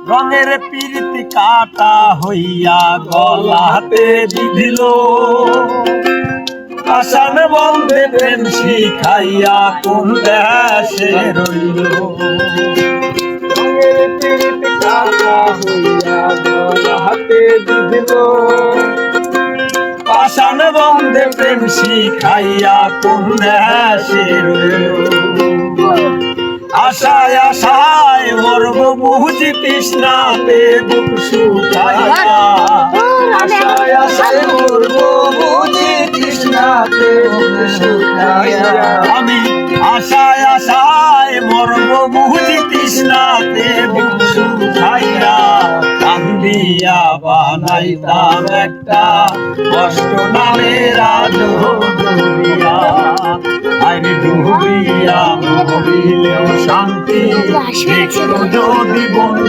রঙের পীড়িতি কাটা হইয়া গলাতে বিধিল আসান বন্ধে প্রেম শিখাইয়া কোন দেশে রইল রঙের পীড়িতি কাটা হইয়া গলাতে বিধিল আসান বন্ধে প্রেম শিখাইয়া কোন দেশে রইল আশায় আশায় মরব বুঝি তৃষ্ণাতে বুক শুকাইয়া আশায় আশায় মরব বুঝি তৃষ্ণাতে বুক শুকাইয়া আমি আশায় আশায় মরব বুঝি তৃষ্ণাতে বুক শুকাইয়া কান্দিয়া বানাইতাম একটা কষ্ট নামের আদরিয়া আইনি ডুবিয়া মরিলেও শান্তি একটু যদি বন্ধু